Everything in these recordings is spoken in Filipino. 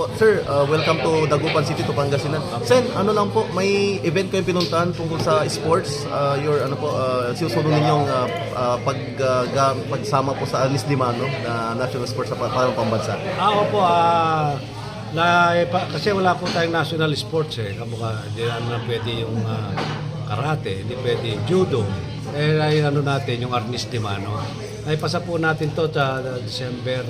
po. Sir, welcome to Dagupan City, to Pangasinan. Sen, ano lang po, may event kayong pinuntahan tungkol sa sports. Your ano po, sinusunod ninyong pagsama po sa Anis Limano na national sports sa parang pambansa. Opo, kasi wala po tayong national sports Kamukha, hindi na pwede yung karate, hindi pwede yung judo. Ay ano natin, yung Arnis Limano. Ay pasa po natin to sa December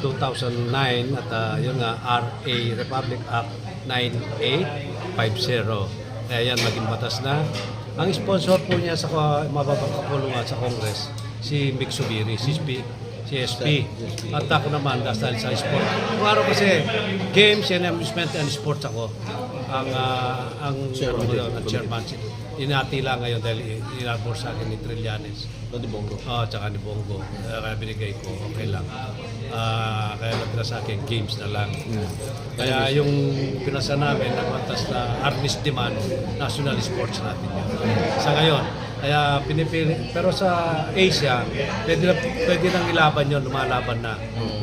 2009 at yun nga, RA, Republic Act 9850. Kaya yan, maging batas na. Ang sponsor po niya sa mababang kapulungan sa Congress, si Mick Subiri, CSP. At ako naman, dahil sa sport. Kung araw kasi, games and amusement and sports ako. Ang chairmanship. Inatila ngayon dahil inabor sa akin ni Trillanes. Ni Bongo. Tsaka ni Bongo. Kaya binigay ko, okay lang. Kaya natira sa akin, games na lang. Kaya yung pinasa namin, nagmantas na Arnis Limano, national sports natin yun. Sa ngayon, kaya pinipili. Pero sa Asia, pwede nang ilaban yun, lumalaban na.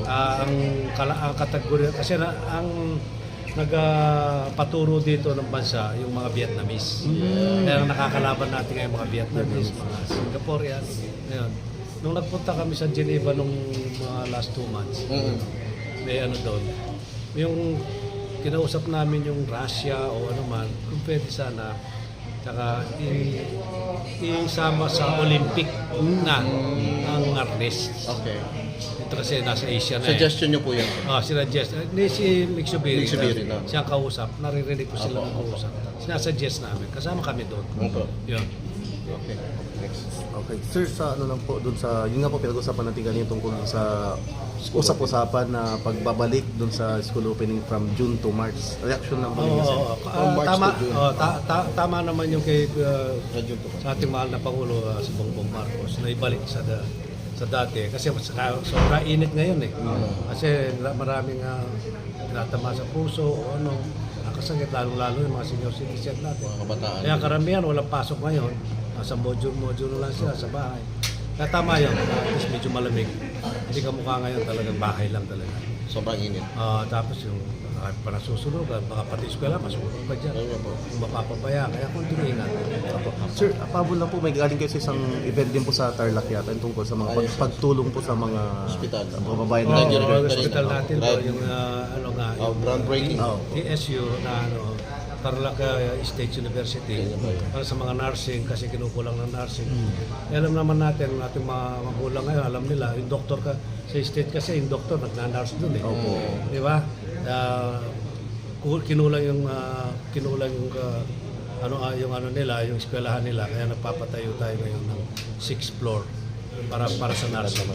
Ang kategorya, kasi ang nagpaturo dito ng bansa yung mga Vietnamese. Kaya nakakalaban natin ngayon mga Vietnamese, mga Singaporean. Ngayon, nung nagpunta kami sa Geneva nung mga last 2 months, may ano doon, yung kinausap namin yung Russia o ano man, kung pwede sana, tsaka isama sa Olympic na ang artist. Okay. Ito kasi nasa Asia na Suggestion niyo po yan. Sinasuggest. Hindi si Mick Subiri na. Siyang kausap. Naririnig ko sila ng kausap. Sinasuggest namin. Kasama kami doon. Yun. Okay. Next. Okay. Sir, sa ano lang po, dun sa, yun nga po pinag-usapan natin kanina tungkol sa usap-usapan na pagbabalik dun sa school opening from June to March. Reaction lang po ninyo, sir? Tama naman yung kay sa ating mahal na Pangulo, si Bongbong Marcos, na ibalik sa dati. Kasi sobrang init ngayon Kasi maraming tinatama sa puso o ano. Nakasakit lalo yung mga senior citizen natin. Kaya karamihan walang pasok ngayon. Sa module lang sila sa bahay. Kaya tama yun. At least medyo malamig. Hindi ka mukha ngayon talagang bahay lang talaga. Sobrang init. Tapos yung panasusunugan, baka pati eskwela, masunog pa dyan. Kung mapapabaya, kaya konting ingat. Sir, pabol lang po, may galing kayo sa isang event din po sa Tarlac yata tungkol sa mga pagtulong po sa mga kababayan natin. Hospital natin po, yung groundbreaking. TSU na Tarlac State University para sa mga nursing kasi kinukulang ng nursing. Alam naman natin, ating mga magulang ngayon, alam nila, yung doktor ka sa state kasi yung doktor nagna-nurse doon Di ba? Kinulang yung nila, yung eskwelahan nila, kaya nagpapatayo tayo ngayon ng 6th floor para sa nursing.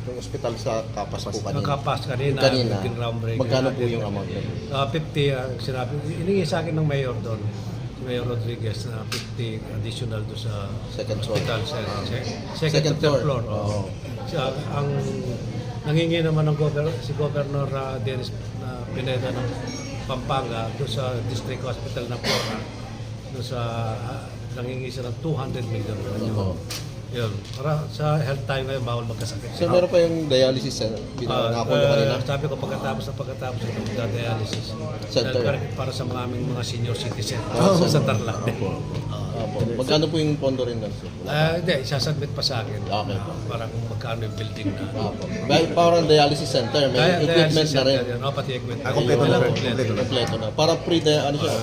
Yung hospital sa Kapas po kanina. Kapas kanina. Magkano po yung amount? 50 sinabi. Iningi sa akin ng mayor doon. Mayor Rodriguez na 50 additional doon sa second floor. Hospital. Second floor. Ang nangingi naman ng si Governor Dennis Pineda ng Pampanga doon sa District Hospital ng Porra. Doon sa nangingi siya ng 200 million. Yun. Para sa health time ngayon, bawal magkasakit. So meron pa yung dialysis nakakulo kanina? Sabi ko pagkatapos ng dialysis center para sa mga aming mga senior citizen sa Tarlac. Magkano po yung pondo rin doon? Hindi, isasubmit pa sa akin. Okay. Parang magkano yung building na. Parang dialysis center, may equipment na rin. Pati equipment. Kompleto na. Para free dialysis.